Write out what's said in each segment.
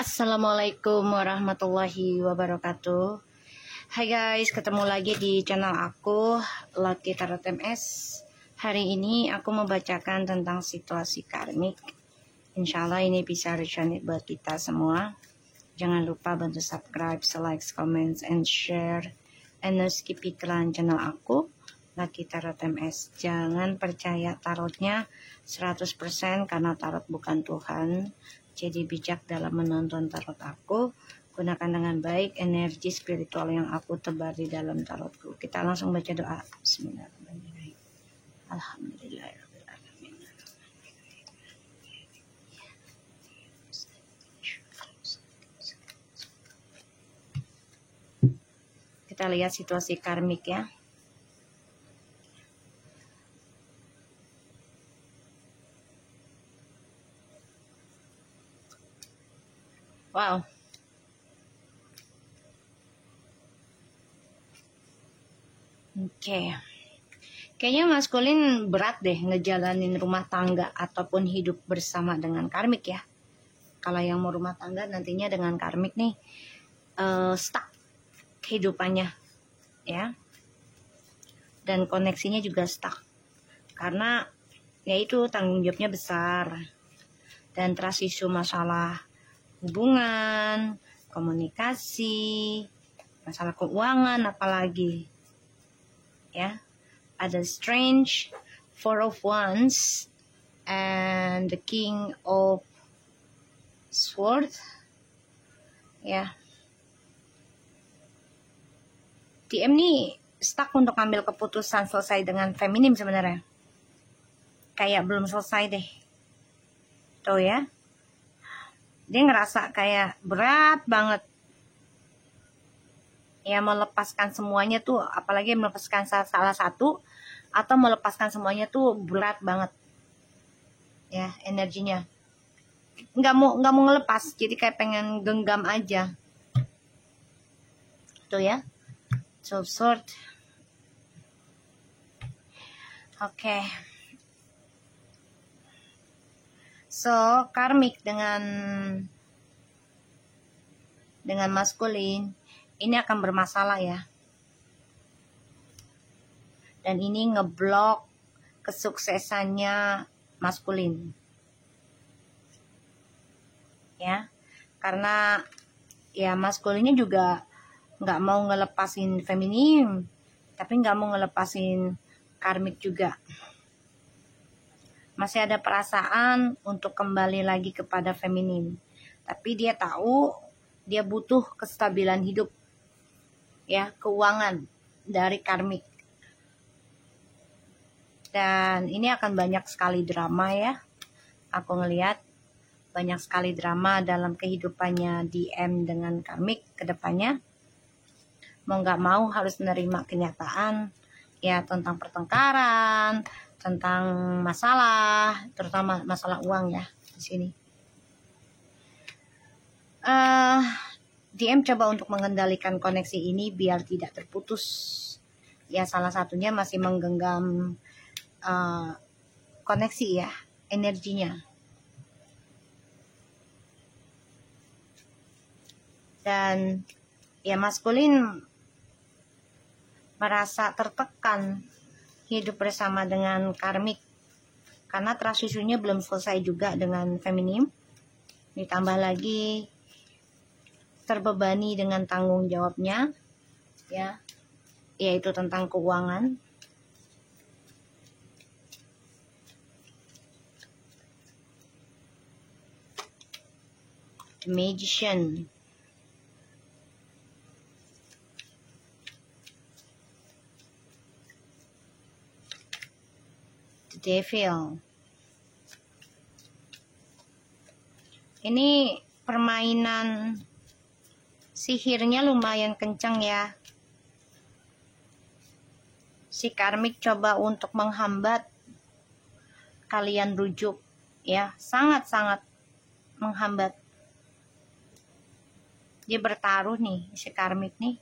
Assalamualaikum warahmatullahi wabarakatuh. Hai guys, ketemu lagi di channel aku Lucky Tarot MS. Hari ini aku membacakan tentang situasi karmik. Insya Allah ini bisa resonate buat kita semua. Jangan lupa bantu subscribe, like, comment, and share. And no skip iklan channel aku Lucky Tarot MS. Jangan percaya tarotnya 100% karena tarot bukan Tuhan. Jadi bijak dalam menonton tarot aku. Gunakan dengan baik energi spiritual yang aku tebar di dalam tarotku. Kita langsung baca doa. Bismillahirrahmanirrahim. Alhamdulillahirrahmanirrahim. Kita lihat situasi karmik ya. Wow. Oke. Kayaknya maskulin berat deh ngejalanin rumah tangga ataupun hidup bersama dengan karmik ya. Kalau yang mau rumah tangga nantinya dengan karmik nih stuck kehidupannya ya. Dan koneksinya juga stuck. Karena yaitu tanggung jawabnya besar. Dan trust issue masalah hubungan, komunikasi, masalah keuangan apalagi. Ya. Ada Strange, Four of Wands, and the King of Swords. Ya. TM nih stuck untuk ambil keputusan selesai dengan feminim sebenarnya. Kayak belum selesai deh. Tuh ya. Dia ngerasa kayak berat banget. Ya melepaskan semuanya tuh, apalagi melepaskan salah satu atau melepaskan semuanya tuh berat banget. Ya, energinya. Nggak mau ngelepas, jadi kayak pengen genggam aja. Tuh ya. So short. Oke. So, karmik dengan maskulin ini akan bermasalah ya. Dan ini ngeblok kesuksesannya maskulin. Ya. Karena ya maskulinnya juga nggak mau ngelepasin feminim, tapi nggak mau ngelepasin karmik juga. Masih ada perasaan untuk kembali lagi kepada feminim. Tapi dia tahu dia butuh kestabilan hidup. Ya, keuangan dari karmik. Dan ini akan banyak sekali drama ya. Aku ngelihat banyak sekali drama dalam kehidupannya DM dengan karmik ke depannya. Mau nggak mau harus menerima kenyataan ya tentang pertengkaran, tentang masalah, terutama masalah uang ya di sini. DM coba untuk mengendalikan koneksi ini biar tidak terputus. Ya salah satunya masih menggenggam koneksi ya, energinya. Dan ya maskulin merasa tertekan hidup bersama dengan karmik karena trust issue-nya belum selesai juga dengan feminim. Ditambah lagi terbebani dengan tanggung jawabnya ya, yaitu tentang keuangan. The Magician. The Devil. Ini permainan sihirnya lumayan kencang ya. Si karmik coba untuk menghambat kalian rujuk ya, sangat-sangat menghambat. Dia bertaruh nih, si karmik nih.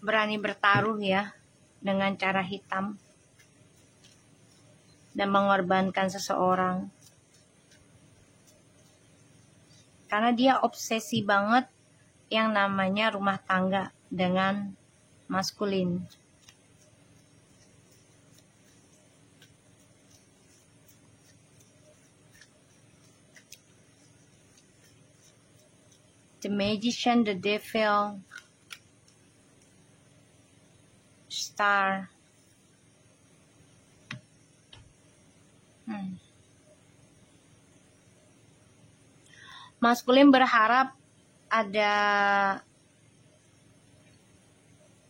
Berani bertaruh ya dengan cara hitam dan mengorbankan seseorang. karena dia obsesi banget yang namanya rumah tangga dengan maskulin. The Magician, the Devil, Star. Maskulin berharap ada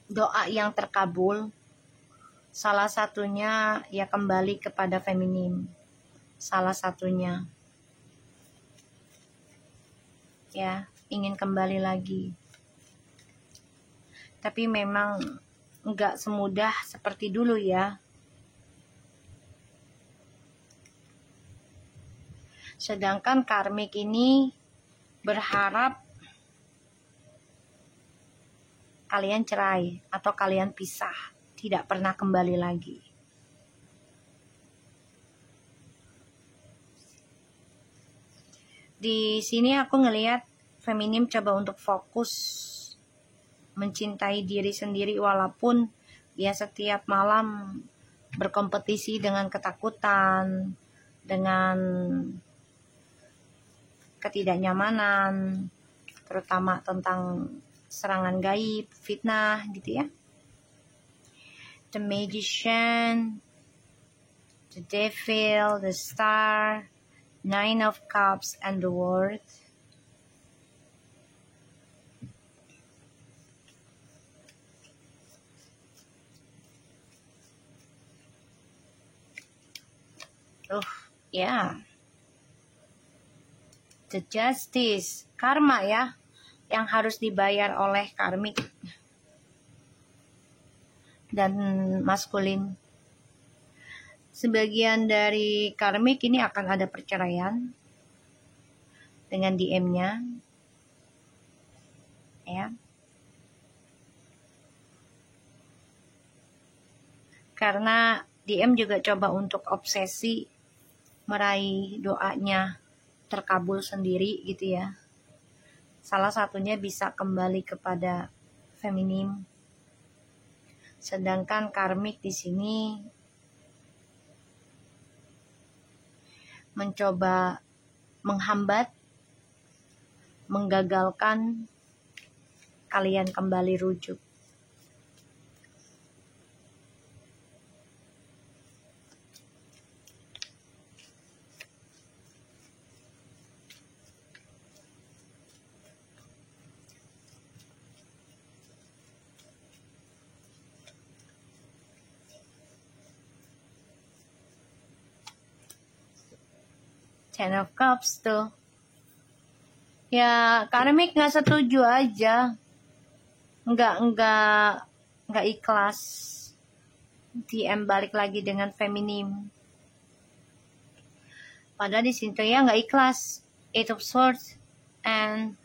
doa yang terkabul. Salah satunya ya kembali kepada feminim. Salah satunya ya ingin kembali lagi. Tapi memang nggak semudah seperti dulu ya. Sedangkan karmik ini berharap kalian cerai atau kalian pisah, tidak pernah kembali lagi. Di sini aku ngelihat feminim coba untuk fokus mencintai diri sendiri walaupun dia setiap malam berkompetisi dengan ketakutan, dengan ketidaknyamanan, terutama tentang serangan gaib, fitnah gitu ya. The Magician, the Devil, the Star, Nine of Cups, and the World. Yeah. The Justice, karma ya, yang harus dibayar oleh karmik dan maskulin. Sebagian dari karmik ini akan ada perceraian dengan DM-nya, ya. Karena DM juga coba untuk obsesi meraih doanya terkabul sendiri gitu ya. Salah satunya bisa kembali kepada feminim. Sedangkan karmik di sini mencoba menghambat, menggagalkan kalian kembali rujuk. Ten of Cups tuh. Ya, karmik nggak setuju aja. Nggak ikhlas. DM balik lagi dengan feminim. Padahal di situ ya nggak ikhlas. Eight of Swords and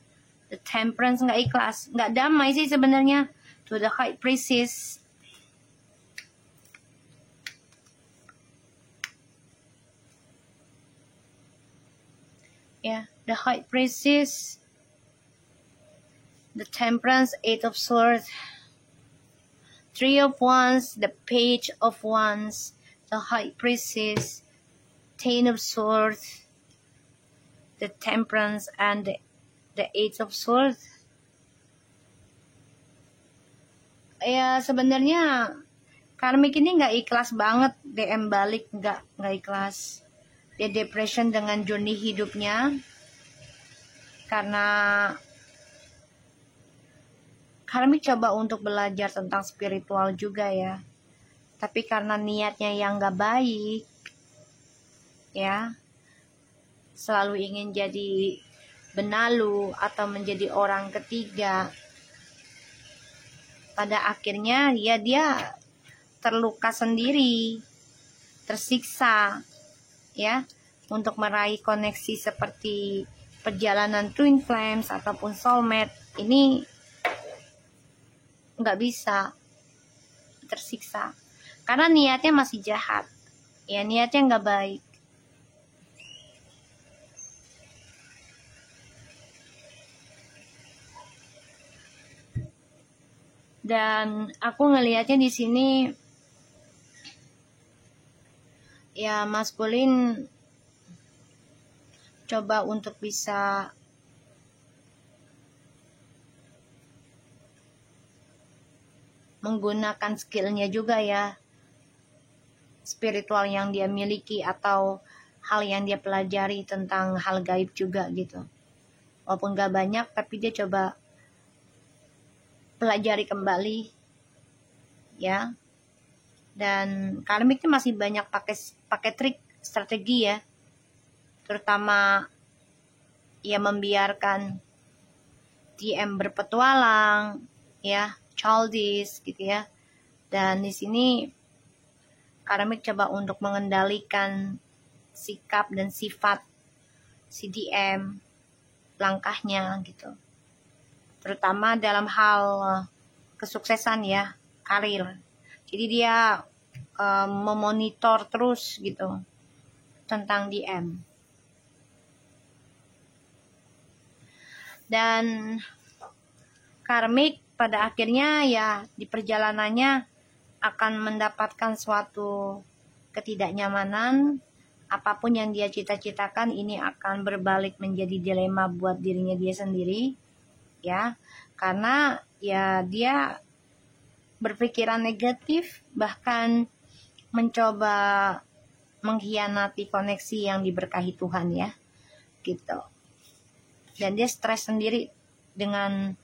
the Temperance nggak ikhlas. Nggak damai sih sebenarnya. To the High Priestess. Yeah, the High Priestess, the Temperance, Eight of Swords, Three of Wands, the Page of Wands, the High Priestess, Ten of Swords, the Temperance, and the Eight of Swords. Ya sebenarnya karmik ini nggak ikhlas banget, DM balik nggak ikhlas. Dia depression dengan journey hidupnya karena karmik coba untuk belajar tentang spiritual juga ya, tapi karena niatnya yang gak baik ya, selalu ingin jadi benalu atau menjadi orang ketiga, pada akhirnya dia terluka sendiri, tersiksa ya, untuk meraih koneksi seperti perjalanan twin flames ataupun soulmate ini nggak bisa, tersiksa karena niatnya masih jahat ya, niatnya nggak baik. Dan aku ngelihatnya di sini ya maskulin coba untuk bisa menggunakan skillnya juga ya, spiritual yang dia miliki atau hal yang dia pelajari tentang hal gaib juga gitu. Walaupun gak banyak, tapi dia coba pelajari kembali ya. Dan karmik itu masih banyak pakai trik strategi ya, terutama ia membiarkan DM berpetualang ya, childish gitu ya. Dan di sini karmik coba untuk mengendalikan sikap dan sifat si DM, langkahnya gitu, terutama dalam hal kesuksesan ya, karir. Jadi dia memonitor terus gitu tentang DM. Dan karmik pada akhirnya ya di perjalanannya akan mendapatkan suatu ketidaknyamanan. Apapun yang dia cita-citakan ini akan berbalik menjadi dilema buat dirinya dia sendiri ya, karena ya dia berpikiran negatif, bahkan mencoba mengkhianati koneksi yang diberkahi Tuhan ya gitu. Dan dia stres sendiri dengan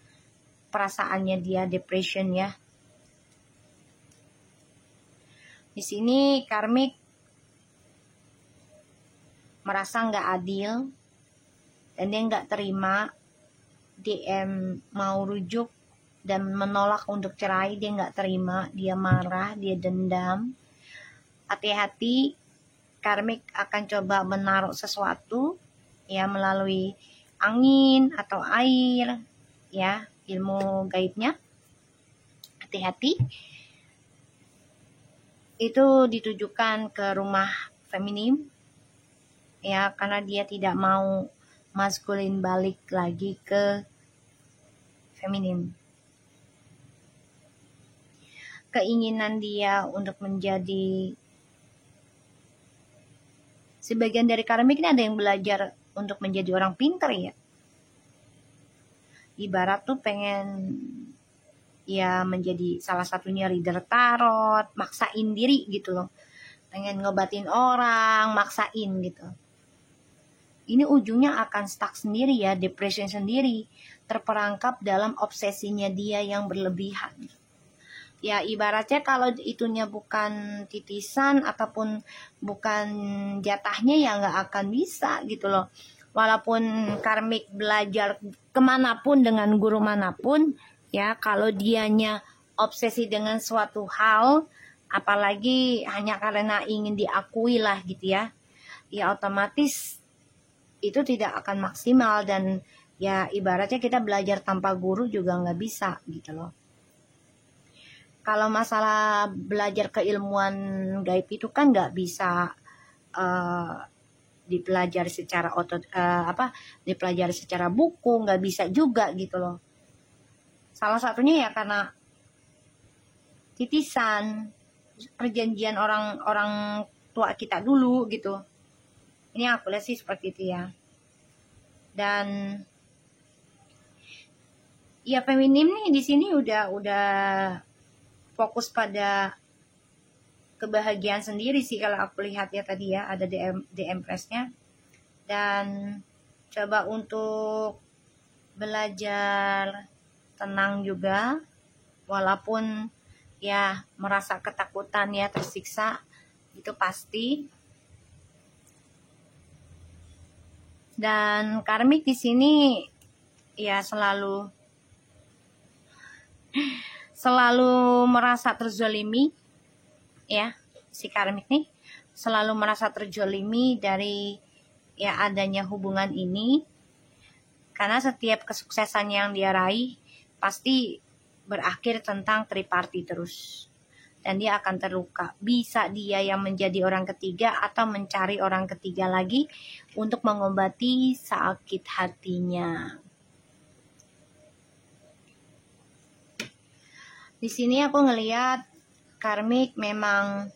perasaannya dia, depression ya. Di sini karmik merasa nggak adil dan dia nggak terima DM mau rujuk dan menolak untuk cerai. Dia nggak terima, dia marah, dia dendam. Hati-hati, karmik akan coba menaruh sesuatu ya melalui angin atau air ya, ilmu gaibnya. Hati-hati, itu ditujukan ke rumah feminim ya, karena dia tidak mau maskulin balik lagi ke feminim. Keinginan dia untuk menjadi, sebagian dari karmik ini ada yang belajar untuk menjadi orang pintar ya. Ibarat tuh pengen ya menjadi salah satunya reader tarot, maksain diri gitu loh. Pengen ngobatin orang, maksain gitu. Ini ujungnya akan stuck sendiri ya, depression sendiri, terperangkap dalam obsesinya dia yang berlebihan. Ya ibaratnya kalau itunya bukan titisan ataupun bukan jatahnya ya nggak akan bisa gitu loh. Walaupun karmik belajar kemanapun dengan guru manapun ya, kalau dianya obsesi dengan suatu hal, apalagi hanya karena ingin diakui lah gitu ya, ya otomatis itu tidak akan maksimal. Dan ya ibaratnya kita belajar tanpa guru juga nggak bisa gitu loh. Kalau masalah belajar keilmuan gaib itu kan nggak bisa dipelajari secara dipelajari secara buku, nggak bisa juga gitu loh. Salah satunya ya karena titisan, perjanjian orang tua kita dulu gitu. Ini aku lihat sih seperti itu ya. Dan ya feminim nih di sini udah fokus pada kebahagiaan sendiri sih kalau aku lihat ya tadi ya, ada DM Press-nya. Dan coba untuk belajar tenang juga, walaupun ya merasa ketakutan ya, tersiksa itu pasti. Dan karmik di sini ya selalu merasa terzolimi ya, si karmik nih selalu merasa terzolimi dari ya adanya hubungan ini, karena setiap kesuksesan yang dia raih pasti berakhir tentang triparty terus, dan dia akan terluka. Bisa dia yang menjadi orang ketiga atau mencari orang ketiga lagi untuk mengobati sakit hatinya. Di sini aku ngelihat karmik memang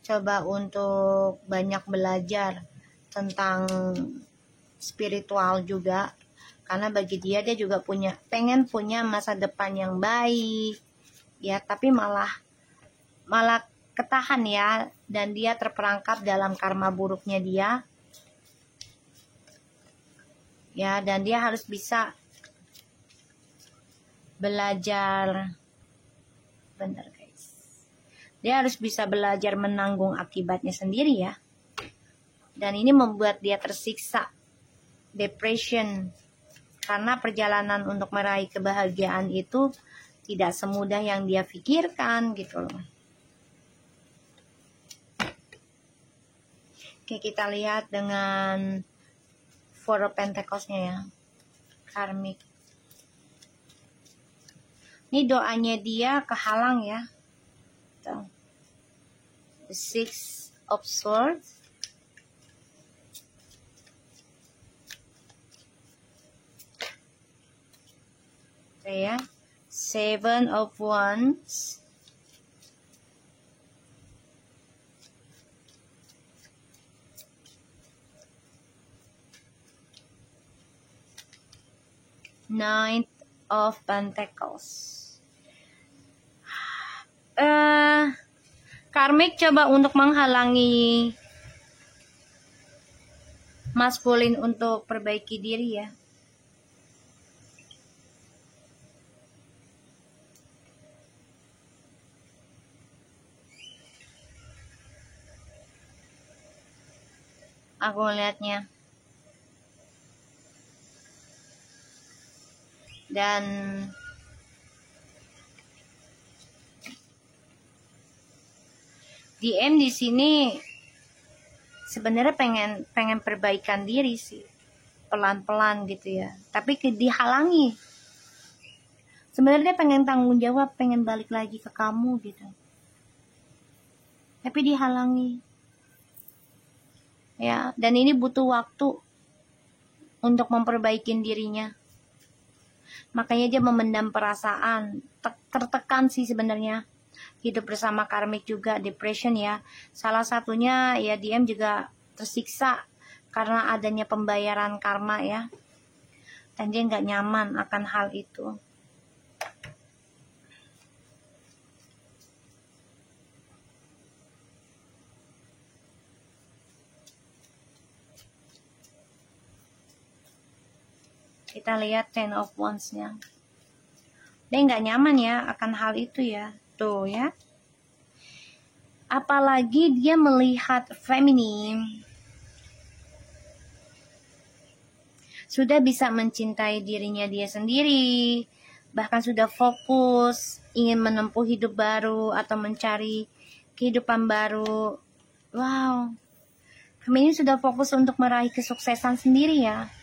coba untuk banyak belajar tentang spiritual juga, karena bagi dia juga pengen punya masa depan yang baik ya, tapi malah ketahan ya, dan dia terperangkap dalam karma buruknya dia ya, dan dia harus bisa belajar, bentar guys, dia harus bisa belajar menanggung akibatnya sendiri ya, dan ini membuat dia tersiksa, depression, karena perjalanan untuk meraih kebahagiaan itu tidak semudah yang dia pikirkan gitu loh. Oke, kita lihat dengan Four of Pentacles-nya ya, karmik. Ini doanya dia kehalang ya. Tuh. The Six of Swords. Tuh ya. Seven of Wands. Nine of Pentacles. Karmik coba untuk menghalangi maskulin untuk perbaiki diri ya. Aku melihatnya. Dan DM di sini sebenarnya pengen perbaikan diri sih, pelan-pelan gitu ya, tapi dihalangi. Sebenarnya pengen tanggung jawab, pengen balik lagi ke kamu gitu, tapi dihalangi ya. Dan ini butuh waktu untuk memperbaiki dirinya, makanya dia memendam perasaan, tertekan sih sebenarnya. Hidup bersama karmik juga depression ya. Salah satunya ya DM juga tersiksa karena adanya pembayaran karma ya. Dan dia nggak nyaman akan hal itu. Kita lihat Ten of Wands-nya. Dia nggak nyaman ya akan hal itu ya. Tuh ya. Apalagi dia melihat feminim. Sudah bisa mencintai dirinya dia sendiri. Bahkan sudah fokus ingin menempuh hidup baru atau mencari kehidupan baru. Wow. Feminim sudah fokus untuk meraih kesuksesan sendiri ya.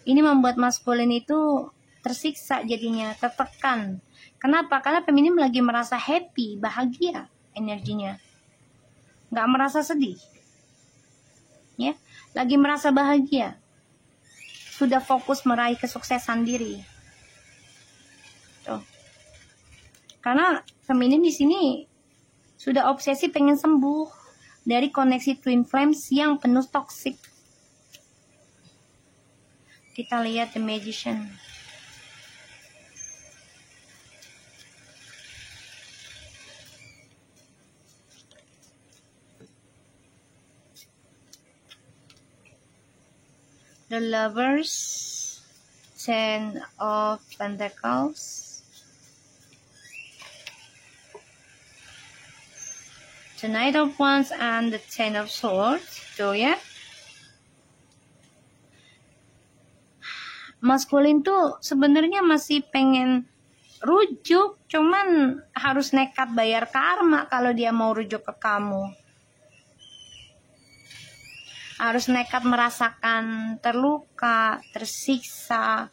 Ini membuat maskulin itu tersiksa jadinya, tertekan. Kenapa? Karena feminim lagi merasa happy, bahagia energinya. Nggak merasa sedih. Ya, lagi merasa bahagia. Sudah fokus meraih kesuksesan diri. Tuh. Karena feminim di sini sudah obsesi pengen sembuh dari koneksi twin flames yang penuh toksik. Kita lihat The Magician. The Lovers, Ten of Pentacles, the Knight of Wands, and the Ten of Swords. Tuh ya. Maskulin tuh sebenarnya masih pengen rujuk, cuman harus nekat bayar karma kalau dia mau rujuk ke kamu. Harus nekat merasakan terluka, tersiksa.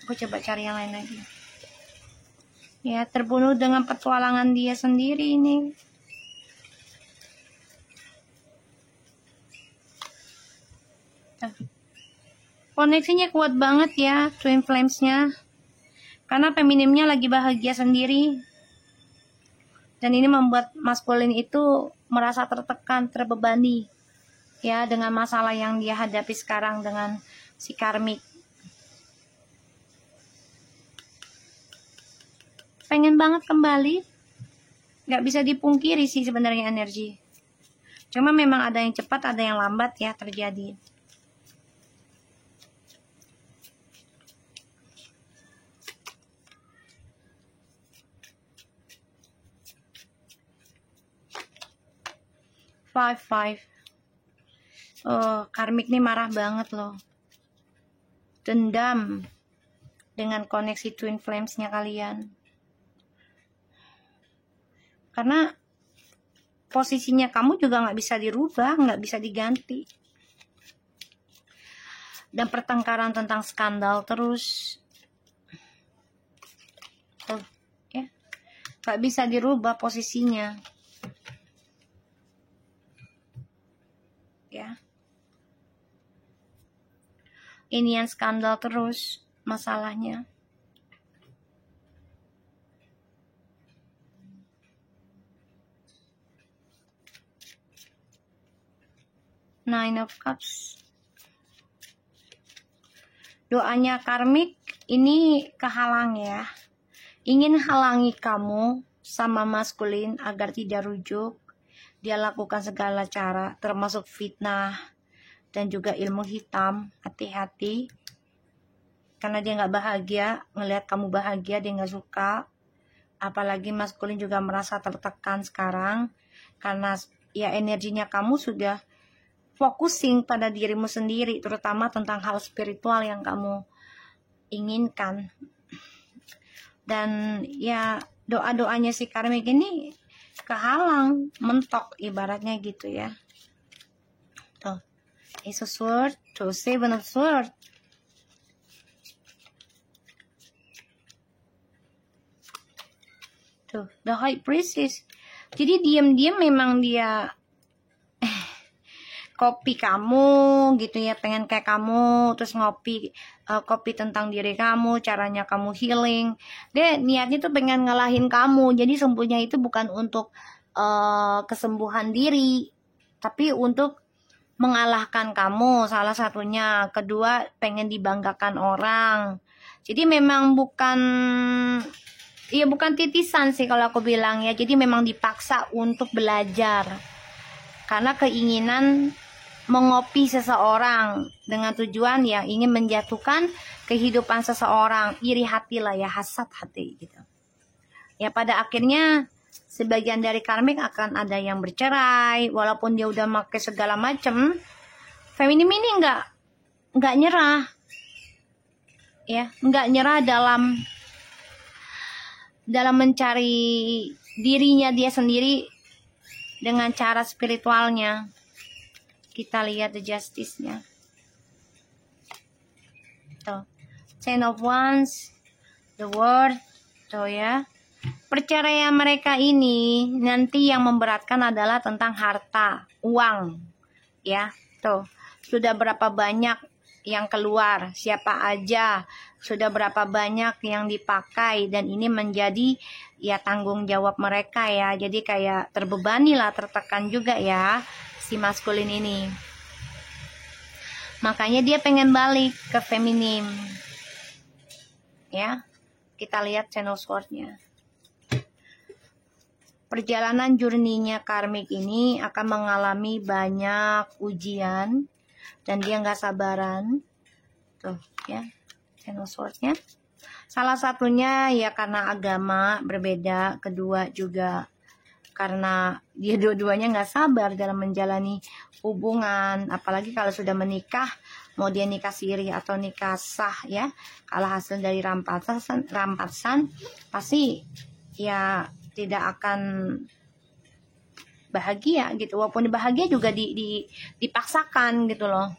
Aku coba cari yang lain lagi. Ya, terbunuh dengan petualangan dia sendiri ini. koneksinya kuat banget ya twin flamesnya, karena feminimnya lagi bahagia sendiri, dan ini membuat maskulin itu merasa tertekan, terbebani ya dengan masalah yang dia hadapi sekarang dengan si karmik. Pengen banget kembali, nggak bisa dipungkiri sih sebenarnya energi. Cuma memang ada yang cepat, ada yang lambat ya terjadi. Five. Oh, karmik nih marah banget loh. Dendam dengan koneksi twin flamesnya kalian. Karena posisinya kamu juga nggak bisa dirubah, nggak bisa diganti. Dan pertengkaran tentang skandal terus. Tuh, ya. Nggak bisa dirubah posisinya. Ya. Ini yang skandal terus masalahnya. Nine of Cups. Doanya karmik ini kehalang ya. Ingin halangi kamu sama maskulin agar tidak rujuk. Dia lakukan segala cara, termasuk fitnah dan juga ilmu hitam. Hati-hati, karena dia nggak bahagia ngelihat kamu bahagia, dia nggak suka. Apalagi maskulin juga merasa tertekan sekarang karena ya energinya kamu sudah focusing pada dirimu sendiri, terutama tentang hal spiritual yang kamu inginkan. Dan ya doa-doanya si karmik ini kehalang, mentok ibaratnya gitu ya. Tuh, Ace of Swords, tuh Seven of Swords. Tuh, The High Priestess. Jadi diam-diam memang dia kopi kamu gitu ya, pengen kayak kamu, terus ngopi kopi tentang diri kamu, caranya kamu healing. Dia niatnya tuh pengen ngalahin kamu. Jadi sembuhnya itu bukan untuk kesembuhan diri, tapi untuk mengalahkan kamu salah satunya. Kedua, pengen dibanggakan orang. Jadi memang bukan titisan sih kalau aku bilang ya. Jadi memang dipaksa untuk belajar karena keinginan mengopi seseorang dengan tujuan ya ingin menjatuhkan kehidupan seseorang, iri hati lah ya, hasad hati gitu. Ya pada akhirnya sebagian dari karmik akan ada yang bercerai walaupun dia udah pakai segala macam. Feminim ini nggak nyerah. Ya, nggak nyerah dalam mencari dirinya dia sendiri dengan cara spiritualnya. Kita lihat the justice-nya. Tuh. Ten of Wands, the World. Tuh ya. Perceraian mereka ini nanti yang memberatkan adalah tentang harta, uang. Ya, tuh. Sudah berapa banyak yang keluar, siapa aja, sudah berapa banyak yang dipakai, dan ini menjadi ya tanggung jawab mereka ya. Jadi kayak terbebani lah, tertekan juga ya si maskulin ini. Makanya dia pengen balik ke feminim. Ya. Kita lihat Ten of Swords-nya. Perjalanan journey-nya karmik ini akan mengalami banyak ujian dan dia nggak sabaran. Tuh ya. Ten of Swords-nya. Salah satunya ya karena agama berbeda, kedua juga karena dia dua-duanya nggak sabar dalam menjalani hubungan, apalagi kalau sudah menikah, mau dia nikah siri atau nikah sah ya, kalau hasil dari rampasan pasti ya tidak akan bahagia gitu, walaupun bahagia juga dipaksakan gitu loh.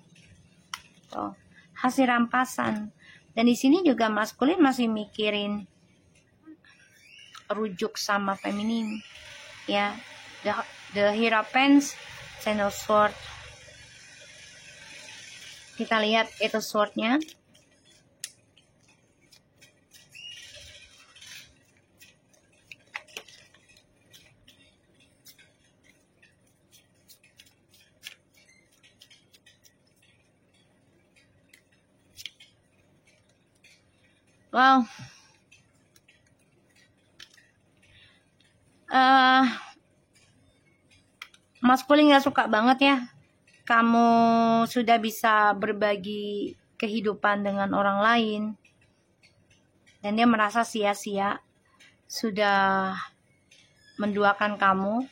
Tuh, hasil rampasan. Dan di sini juga maskulin masih mikirin rujuk sama feminim. Ya, the Hierophant, Ten of Swords. Kita lihat itu swordnya. Wow. Mas Puli nggak suka banget ya. Kamu sudah bisa berbagi kehidupan dengan orang lain. Dan dia merasa sia-sia. Sudah menduakan kamu.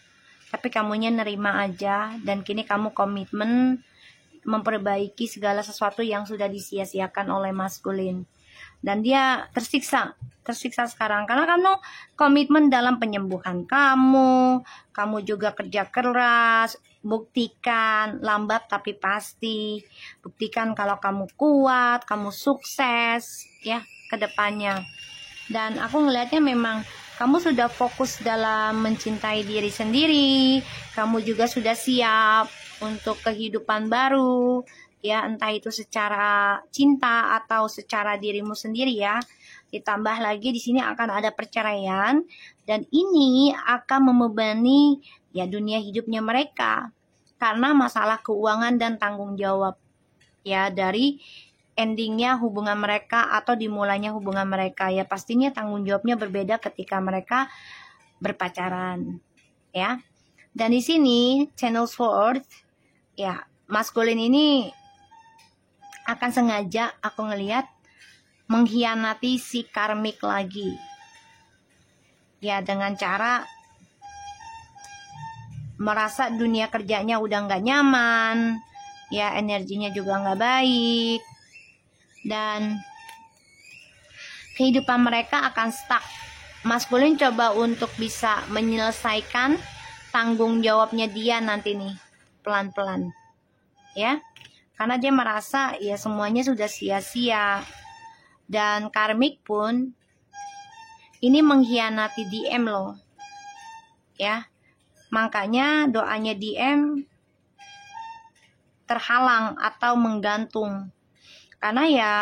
Tapi kamunya nerima aja. Dan kini kamu komitmen memperbaiki segala sesuatu yang sudah disia-siakan oleh maskulin. Dan dia tersiksa sekarang karena kamu komitmen dalam penyembuhan kamu juga kerja keras, buktikan lambat tapi pasti, buktikan kalau kamu kuat, kamu sukses ya ke depannya. Dan aku ngelihatnya memang kamu sudah fokus dalam mencintai diri sendiri, kamu juga sudah siap untuk kehidupan baru. Ya, entah itu secara cinta atau secara dirimu sendiri ya. Ditambah lagi di sini akan ada perceraian dan ini akan membebani ya dunia hidupnya mereka karena masalah keuangan dan tanggung jawab. Ya, dari endingnya hubungan mereka atau dimulainya hubungan mereka ya pastinya tanggung jawabnya berbeda ketika mereka berpacaran. Ya. Dan di sini Channel Sword ya, maskulin ini akan sengaja aku ngelihat mengkhianati si karmik lagi. Ya dengan cara merasa dunia kerjanya udah nggak nyaman, ya energinya juga nggak baik, dan kehidupan mereka akan stuck. Maskulin coba untuk bisa menyelesaikan tanggung jawabnya dia nanti nih, pelan-pelan. Ya. Karena dia merasa ya semuanya sudah sia-sia. Dan karmik pun ini mengkhianati DM loh. Ya. Makanya doanya DM terhalang atau menggantung. Karena ya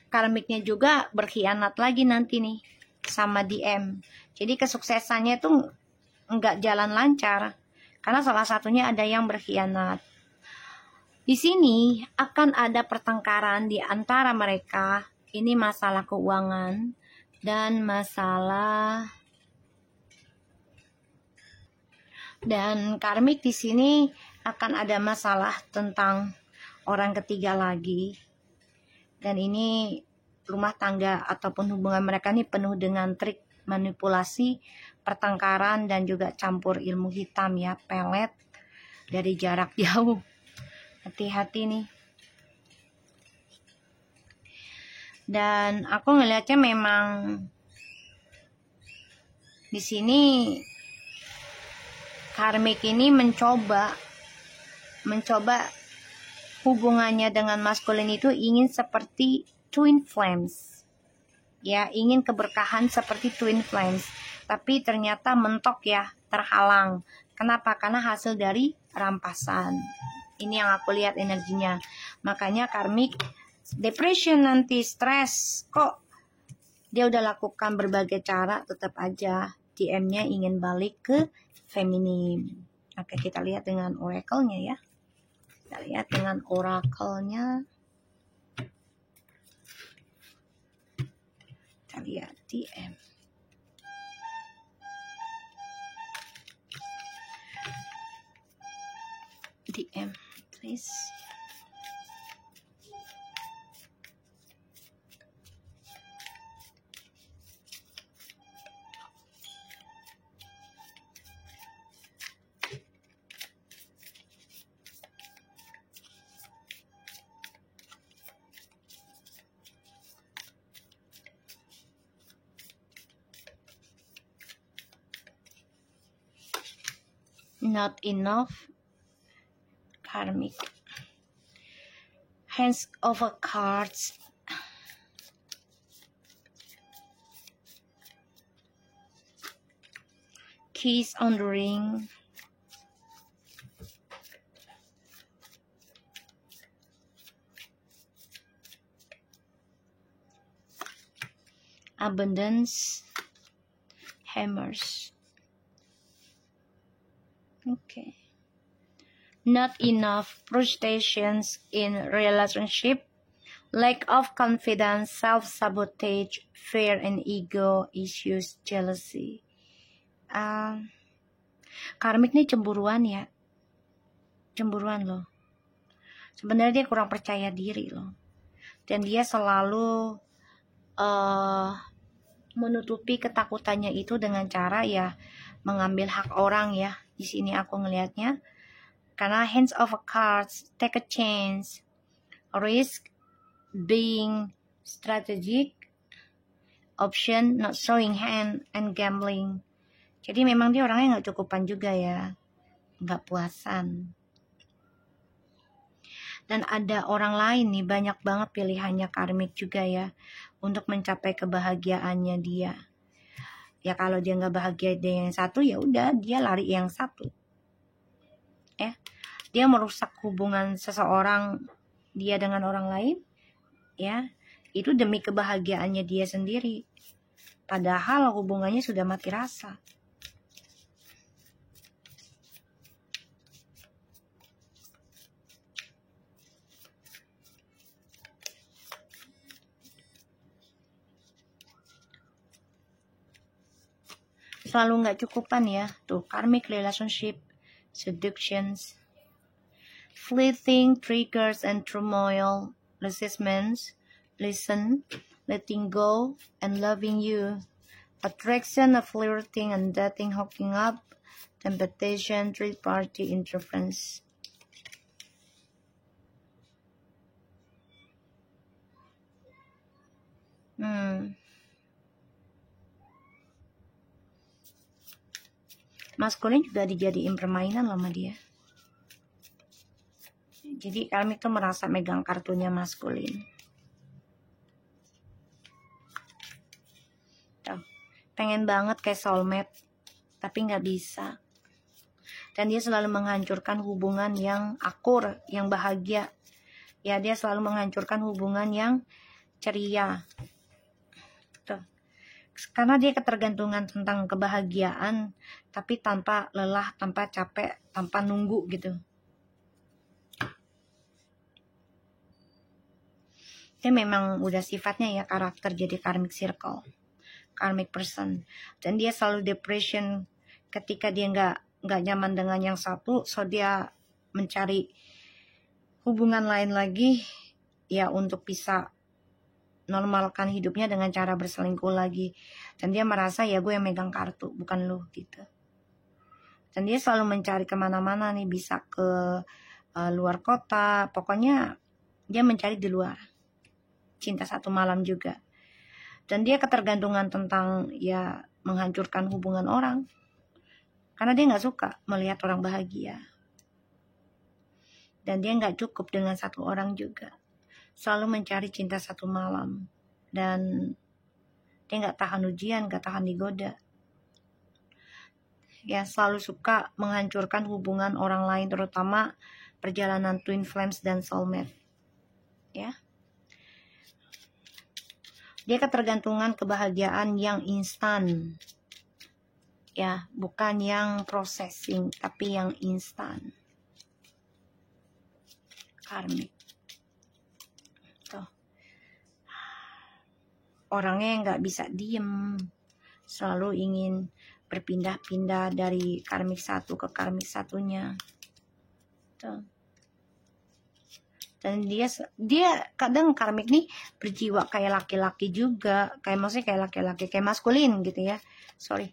karmiknya juga berkhianat lagi nanti nih sama DM. Jadi kesuksesannya itu nggak jalan lancar. Karena salah satunya ada yang berkhianat. Di sini akan ada pertengkaran di antara mereka. Ini masalah keuangan dan masalah karmik di sini akan ada masalah tentang orang ketiga lagi. Dan ini rumah tangga ataupun hubungan mereka ini penuh dengan trik manipulasi, pertengkaran dan juga campur ilmu hitam ya, pelet dari jarak jauh. Hati-hati nih. Dan aku ngelihatnya memang di sini karmik ini mencoba hubungannya dengan maskulin itu ingin seperti twin flames. Ya, ingin keberkahan seperti twin flames. Tapi ternyata mentok ya, terhalang. Kenapa? Karena hasil dari rampasan. Ini yang aku lihat energinya. Makanya karmik depression nanti, stres. Kok dia udah lakukan berbagai cara, tetap aja DM-nya ingin balik ke feminim. Oke, kita lihat dengan oracle-nya ya. Kita lihat dengan oracle-nya. Kita lihat DM. DM, please. Not enough. Karmic. Hands over cards. Keys on the ring. abundance, hammers. Okay. Not enough frustrations in relationship, lack of confidence, self-sabotage, fear and ego issues, jealousy. Karmik nih cemburuan ya. Cemburuan loh. Sebenarnya dia kurang percaya diri loh. Dan dia selalu menutupi ketakutannya itu dengan cara ya mengambil hak orang ya. Di sini aku ngelihatnya. Karena hands of cards, take a chance, risk, being strategic, option, not showing hand, and gambling. Jadi memang dia orangnya nggak cukupan juga ya. Nggak puasan. Dan ada orang lain nih, banyak banget pilihannya karmik juga ya, untuk mencapai kebahagiaannya dia. Ya kalau dia nggak bahagia dengan yang satu, ya udah dia lari yang satu. Ya, dia merusak hubungan seseorang dia dengan orang lain, ya itu demi kebahagiaannya dia sendiri. Padahal hubungannya sudah mati rasa. Selalu nggak cukupan ya, tuh karmic relationship, seductions, fleeting triggers and turmoil, resistments, listen, letting go, and loving you, attraction of flirting and dating, hooking up, temptation, third party interference. Maskulin juga dijadiin permainan loh sama dia. Jadi karmik tuh merasa megang kartunya maskulin. Tuh, pengen banget kayak soulmate, tapi nggak bisa. Dan dia selalu menghancurkan hubungan yang akur, yang bahagia. Ya dia selalu menghancurkan hubungan yang ceria. Tuh. Karena dia ketergantungan tentang kebahagiaan, tapi tanpa lelah, tanpa capek, tanpa nunggu gitu. Dia memang udah sifatnya ya karakter jadi karmic circle, karmic person. Dan dia selalu depression ketika dia nggak nyaman dengan yang satu, so dia mencari hubungan lain lagi ya untuk bisa normalkan hidupnya dengan cara berselingkuh lagi. Dan dia merasa ya gue yang megang kartu, bukan lo gitu. Dan dia selalu mencari kemana-mana nih, bisa ke luar kota, pokoknya dia mencari di luar. Cinta satu malam juga. Dan dia ketergantungan tentang ya menghancurkan hubungan orang. Karena dia gak suka melihat orang bahagia. Dan dia gak cukup dengan satu orang juga. Selalu mencari cinta satu malam. Dan dia gak tahan ujian, gak tahan digoda. Ya selalu suka menghancurkan hubungan orang lain, terutama perjalanan twin flames dan soulmate. Ya. Dia ketergantungan kebahagiaan yang instan. Ya, bukan yang processing, tapi yang instan. Karmik. Tuh. Orangnya nggak bisa diem. Selalu ingin berpindah-pindah dari karmik satu ke karmik satunya. Tuh. Dan dia kadang karmik nih berjiwa kayak laki-laki juga. Kayak maksudnya kayak laki-laki, kayak maskulin gitu ya. Sorry,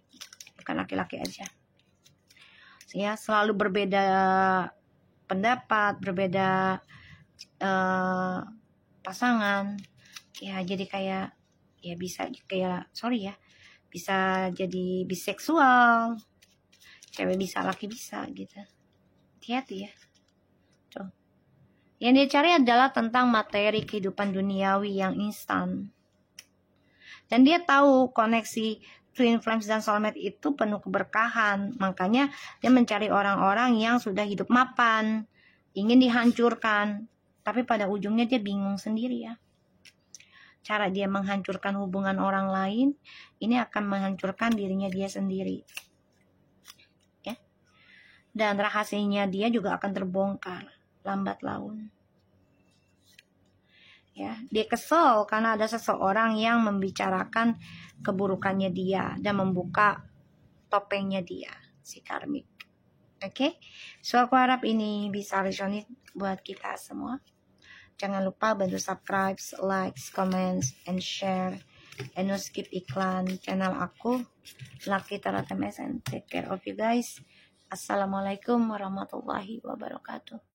bukan laki-laki aja. Ya, selalu berbeda pendapat, berbeda pasangan. Ya, jadi kayak ya bisa kayak bisa jadi biseksual. Cewek bisa, laki bisa gitu. Hati-hati ya. Tuh. Yang dia cari adalah tentang materi kehidupan duniawi yang instan. Dan dia tahu koneksi twin flames dan soulmate itu penuh keberkahan. Makanya dia mencari orang-orang yang sudah hidup mapan, ingin dihancurkan. Tapi pada ujungnya dia bingung sendiri ya. cara dia menghancurkan hubungan orang lain, ini akan menghancurkan dirinya dia sendiri. Ya. Dan rahasianya dia juga akan terbongkar lambat laun. Ya, dia kesel karena ada seseorang yang membicarakan keburukannya dia dan membuka topengnya dia, si karmik. Oke, so aku harap ini bisa resonate buat kita semua. Jangan lupa bantu subscribe, like, comments, and share. And no skip iklan channel aku, Lucky Tarot MS, and take care of you guys. Assalamualaikum warahmatullahi wabarakatuh.